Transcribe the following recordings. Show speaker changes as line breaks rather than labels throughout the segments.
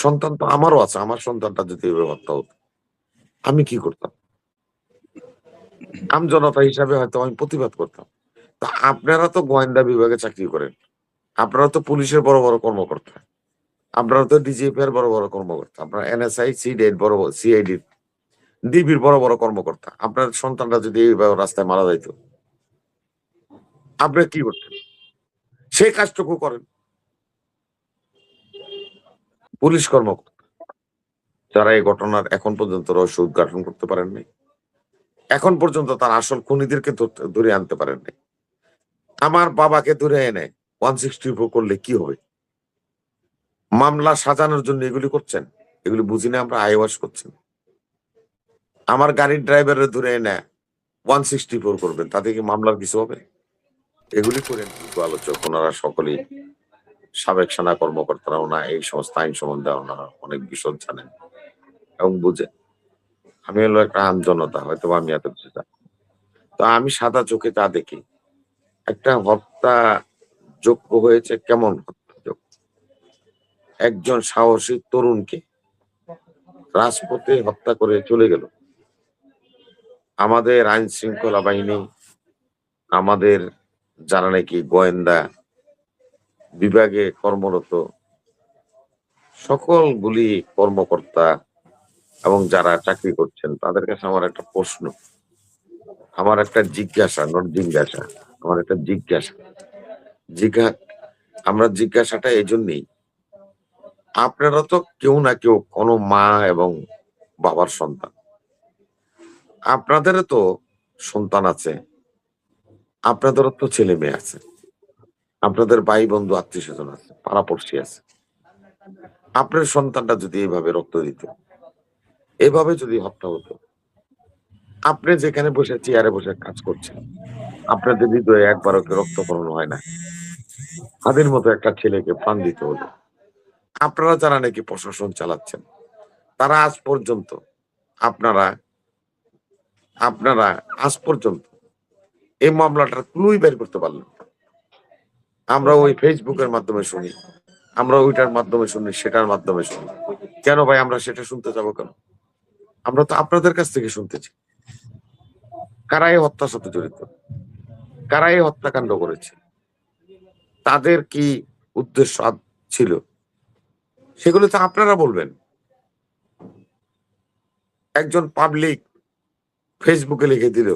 সন্তান তো আমারও আছে, আমার সন্তানটা যদি এভাবে হত্যা হতো আমি কি করতাম? আমজনতা হিসাবে হয়তো আমি প্রতিবাদ করতাম। তা আপনারা তো গোয়েন্দা বিভাগে চাকরি করেন, আপনারা তো পুলিশের বড় বড় কর্মকর্তা, আপনারা তো ডিজিএফ এর বড় বড় কর্মকর্তা, আপনারা এনএসআই সিডির বড় বড় সিআইডি ডিবির বড় বড় কর্মকর্তা। আপনার সন্তানরা যদি এইভাবে রাস্তায় মারা যাইতো আপনি কি করতেন? সেই কাজটুকু করেন পুলিশ কর্মকর্তা, যারা এই ঘটনার এখন পর্যন্ত রহস্য উদ্ঘাটন করতে পারেন নাই, এখন পর্যন্ত তার আসল খুনিদেরকে ধরে আনতে পারেন নাই। আমার বাবাকে ধরে এনে 164 করলে কি হবে? মামলা সাজানোর জন্য এগুলি করছেন, এগুলি বুঝি না আমরা আইওয়াশ করছেন। আমার গাড়ির ড্রাইভারের ধরে এনে 164 করবেন, তাতে কি মামলার কিছু হবে? এগুলি করেন কিন্তু আলোচক ওনারা সকলেই সাবেক সেনা কর্মকর্তারাও না এই সমস্ত আইন সম্বন্ধে ওনারা অনেক বিশদ জানেন এবং বুঝেন। আমি হলো একটা আমজনতা, হয়তো আমি এত কিছু জানি। তো আমি সাদা চোখে যা দেখি, একটা হত্যা যোগ্য হয়েছে কেমন হত্যাযোগ্য? একজন সাহসী তরুণকে রাজপথে হত্যা করে চলে গেল। আমাদের আইন শৃঙ্খলা বাহিনী, আমাদের যারা নাকি গোয়েন্দা বিভাগে কর্মরত সকলগুলি কর্মকর্তা এবং যারা চাকরি করছেন তাদের কাছে আমার একটা প্রশ্ন, আমার একটা জিজ্ঞাসা, নট জিজ্ঞাসা, আমার একটা জিজ্ঞাসা। জিজ্ঞা আমরা জিজ্ঞাসাটা এই জন্যই, আপনারা তো কেউ না কেউ কোনো মা এবং বাবার সন্তান, আপনাদেরও তো সন্তান আছে, আপনাদেরও তো ছেলে মেয়ে আছে, আপনাদের ভাই বন্ধু আত্মীয় স্বজন আছে, পাড়াপড়শি আছে। আপনার সন্তানটা যদি এইভাবে রক্ত দিত, এভাবে যদি হত্যা হতো, আপনি যেখানে বসে চেয়ারে বসে কাজ করছেন, আপনাদের হৃদয়ে একবারও কি রক্তক্ষরণ হয় না? তাদের মতো একটা ছেলেকে প্রাণ দিতে হলো। আপনারা যারা নাকি প্রশাসন চালাচ্ছেন, তারা আজ পর্যন্ত আপনারা আপনারা আজ পর্যন্ত এই মামলাটার ক্লুই বের করতে পারলেন না। আমরা ওই ফেসবুকের মাধ্যমে শুনি, আমরা ওইটার মাধ্যমে শুনি, সেটার মাধ্যমে শুনি। কেন ভাই আমরা সেটা শুনতে যাবো কেন? আমরা তো আপনাদের কাছ থেকে শুনতেছি। কারা এই হত্যার সাথে জড়িত? কারা এই হত্যাকাণ্ড করেছে? তাদের কি উদ্দেশ্য ছিল? সেগুলো তো আপনারা বলবেন। একজন পাবলিক ফেসবুকে লিখে দিল,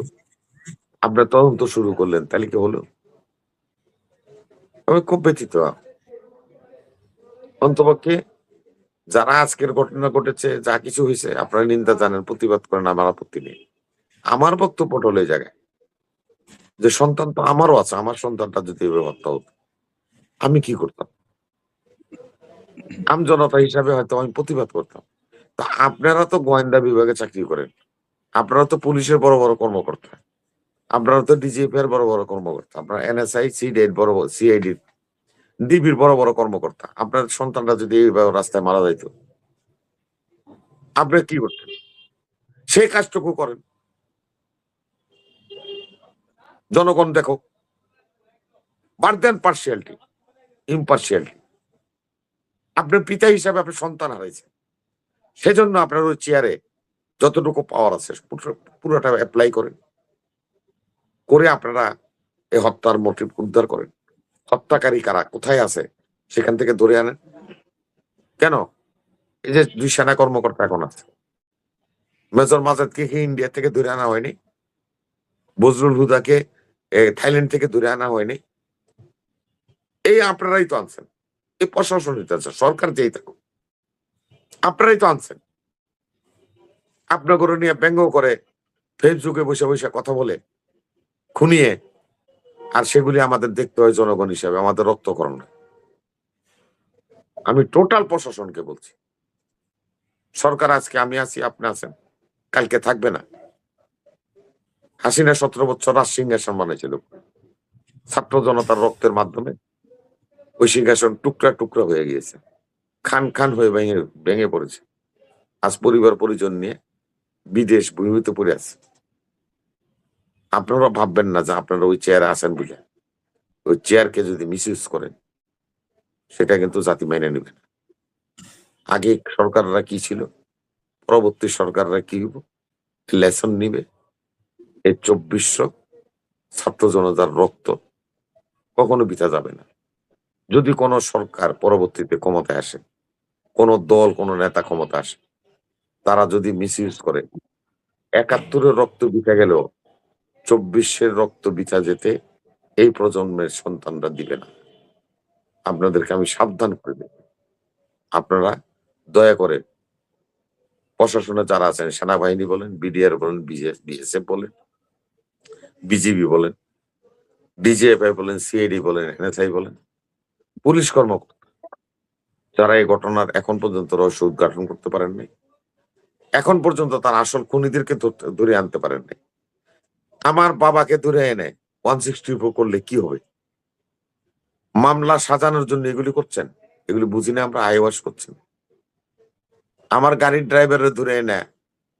আপনারা তদন্ত শুরু করলেন, তাহলে কি হলো? আমি খুব ব্যথিত। অন্তপক্ষে যারা আজকের ঘটনা ঘটেছে, যা কিছু হয়েছে আপনারা নিন্দা জানেন, প্রতিবাদ করেন, আমার আপত্তি নেই। আমার বক্তব্যটা হলো এই জায়গায় যে সন্তান তো আমারও আছে, আমার সন্তানটা যদি এভাবে হত্যা হতো আমি কি করতাম? আমজনতা হিসাবে হয়তো আমি প্রতিবাদ করতাম। তা আপনারা তো গোয়েন্দা বিভাগে চাকরি করেন, আপনারা তো পুলিশের বড় বড় কর্মকর্তা, আপনারা তো ডিজিএফ এর বড় বড় কর্মকর্তা, আপনারা এনএসআই সিডির বড় বড় সিআইডি ডিবির বড় বড় কর্মকর্তা। আপনার সন্তানরা যদি এইভাবে রাস্তায় মারা যাইত আপনি কি করতেন? সেই কাজটুকু করেন। জনগণ দেখো, বাদ দেন পার্সিয়ালিটি, ইম্পার্সিয়ালিটি। আপনার পিতা হিসাবে আপনার সন্তান হারাইছেন, সেজন্য আপনার ওই চেয়ারে যতটুকু পাওয়ার আছে পুরোটা অ্যাপ্লাই করেন, করে আপনারা এই হত্যার মোটিভ উদ্ধার করেন। হত্যাকারী কারা, কোথায় আছে সেখান থেকে ধরে আনেন। কেন? এই যে 2 সেনা কর্মকর্তা এখন আছে, মেজর মাজাদকে কি ইন্ডিয়া থেকে ধরে আনা হয়নি? বজরুল হুদাকে থাইল্যান্ড থেকে ধরে আনা হয়নি? এই আপনারাই তো আনছেন। এই প্রশাসন আছে, সরকার যেই থাকুক, আপনারাই তো আনছেন। আপনাকে নিয়ে ব্যঙ্গ করে ফেসবুকে বসে বসে কথা বলে খুনিয়ে, আর সেগুলি আমাদের দেখতে হয় জনগণ হিসাবে, আমাদের রক্তকরণ নয়। আমি টোটাল প্রশাসনকে বলছি, সরকার আজকে আমি আছি, আপনি আছেন, কালকে থাকবে না। হাসিনা 17 বছর রাজ সিংহাসন বানিয়েছিল, ছাত্র জনতার রক্তের মাধ্যমে ওই সিংহাসন টুকরা টুকরা হয়ে গিয়েছে, খান খান হয়ে ভেঙে ভেঙে পড়েছে। আজ পরিবার পরিজন নিয়ে বিদেশ ভূমিতে পড়ে আছে। আপনারা ভাববেন না যে আপনারা ওই চেয়ারে আছেন বুঝে ওই চেয়ারকে যদি মিসইউজ করেন, সেটা কিন্তু জাতি মেনে নেবে না। আগে সরকাররা কি ছিল, পরবর্তী সরকাররা কি হইব, লেসন নিবে। এই ২৪০০ ছাত্র জনতার রক্ত কখনো বৃথা যাবে না। যদি কোন সরকার পরবর্তীতে ক্ষমতায় আসে, কোন দল, কোন নেতা ক্ষমতা আসে, তারা যদি মিসইউজ করে ৭১ এর রক্ত বৃথা গেলেও ২৪-এর রক্ত বৃথা যেতে এই প্রজন্মের সন্তানরা দিবে না। আপনাদেরকে আমি সাবধান করে দেব। আপনারা দয়া করে প্রশাসনে যারা আছেন, সেনাবাহিনী বলেন, বিডিআর বলেন, বিএসএফ বলেন, বিজিবি বলেন, ডিজিএফআই বলেন, সিআইডি বলেন, এনএসআই বলেন, পুলিশ কর্মকর্তা যারা এই ঘটনার এখন পর্যন্ত রহস্য উদ্ঘাটন করতে পারেন নাই, এখন পর্যন্ত তার আসল খুনিদেরকে ধরে আনতে পারেন নাই। আমার বাবাকে ধরে এনে 164 করলে কি হবে? মামলা সাজানোর জন্য এগুলি করছেন? এগুলি বুঝি না আমরা আইওয়াশ করছেন। আমার গাড়ির ড্রাইভারের ধরে এনে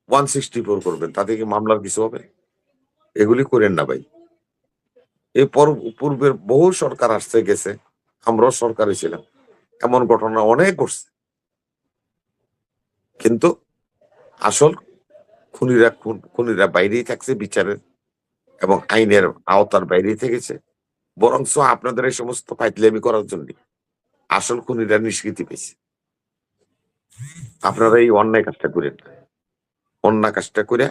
164 করবেন, তাতে কি মামলার কিছু হবে? এগুলি করেন না ভাই। এই পূর্বের বহু সরকার আসছে গেছে, আমরাও সরকারে ছিলাম, এমন ঘটনা অনেক ঘটছে। কিন্তু আসল খুনিরা বাইরেই থাকছে বিচারের এবং আইনের আওতার বাইরেই থেকেছে। বরঞ্চ আপনাদের এই সমস্ত ফাইজলামি করার জন্য আসল খুনিরা নিষ্কৃতি পেয়েছে। আপনারা এই অন্যায় কাজটা করেন না। অন্যায় কাজটা করে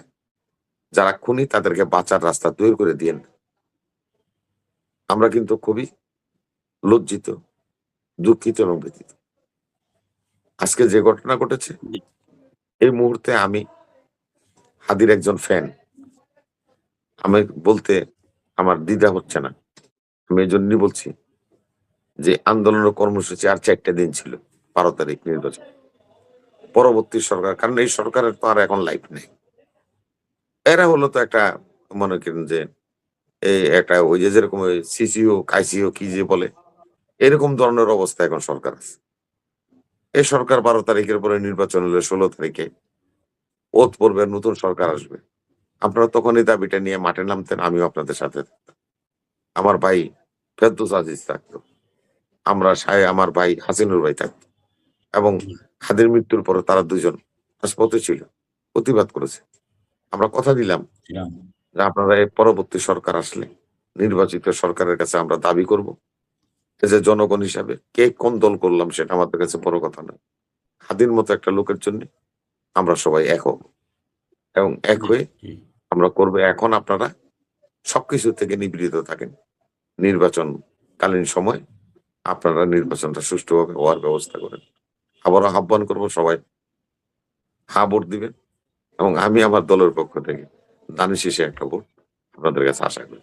যারা খুনি তাদেরকে বাঁচার রাস্তা তৈরি করে দিয়েন। আমরা কিন্তু খুবই লজ্জিত, দুঃখিত এবং ব্যথিত। আজকে যে ঘটনা ঘটেছে, এই মুহূর্তে আমি হাদির একজন ফ্যান। আমি বলতে আমার দ্বিধা হচ্ছে না। আমি এই জন্যই বলছি যে আন্দোলনের কর্মসূচি আর ৪টা দিন ছিল, ১২ তারিখ নির্বাচন। পরবর্তী সরকার, কারণ এই সরকারের তো আর এখন লাইফ নেই। এরা হলো তো একটা, মনে করেন যে এই একটা ওই যে যেরকম সিসিও আইসিও কি যে বলে, এরকম ধরনের অবস্থা এখন সরকার আছে। এই সরকার ১২ তারিখের পরে নির্বাচন হলে ১৬ তারিখে ওত পড়বে, নতুন সরকার আসবে। আপনারা তখন এই দাবিটা নিয়ে মাঠে নামতেন, আমিও আপনাদের সাথে থাকতাম। আমার ভাই ফেরদৌস আজিজ থাকতো, আমার ভাই হাসিনুর ভাই থাকতো, এবং হাদির মৃত্যুর পরে তারা দুজন রাজপথে ছিল, প্রতিবাদ করেছে। আমরা কথা দিলাম যে আপনারা এই পরবর্তী সরকার আসলে নির্বাচিত সরকারের কাছে আমরা দাবি করব, এই যে জনগণ হিসাবে কে কোন দল করলাম সেটা আমাদের কাছে বড় কথা নয়। হাদির মতো একটা লোকের জন্য আমরা সবাই এক হব এবং এক হয়ে আমরা করব। এখন আপনারা সবকিছু থেকে নিবৃত থাকেন। নির্বাচনকালীন সময় আপনারা নির্বাচনটা সুষ্ঠুভাবে হওয়ার ব্যবস্থা করেন। আবারও আহ্বান করব, সবাই হ্যাঁ ভোট দিবেন এবং আমি আমার দলের পক্ষ থেকে দানি শেষে একটা ভোট আপনাদের কাছে আশা করি।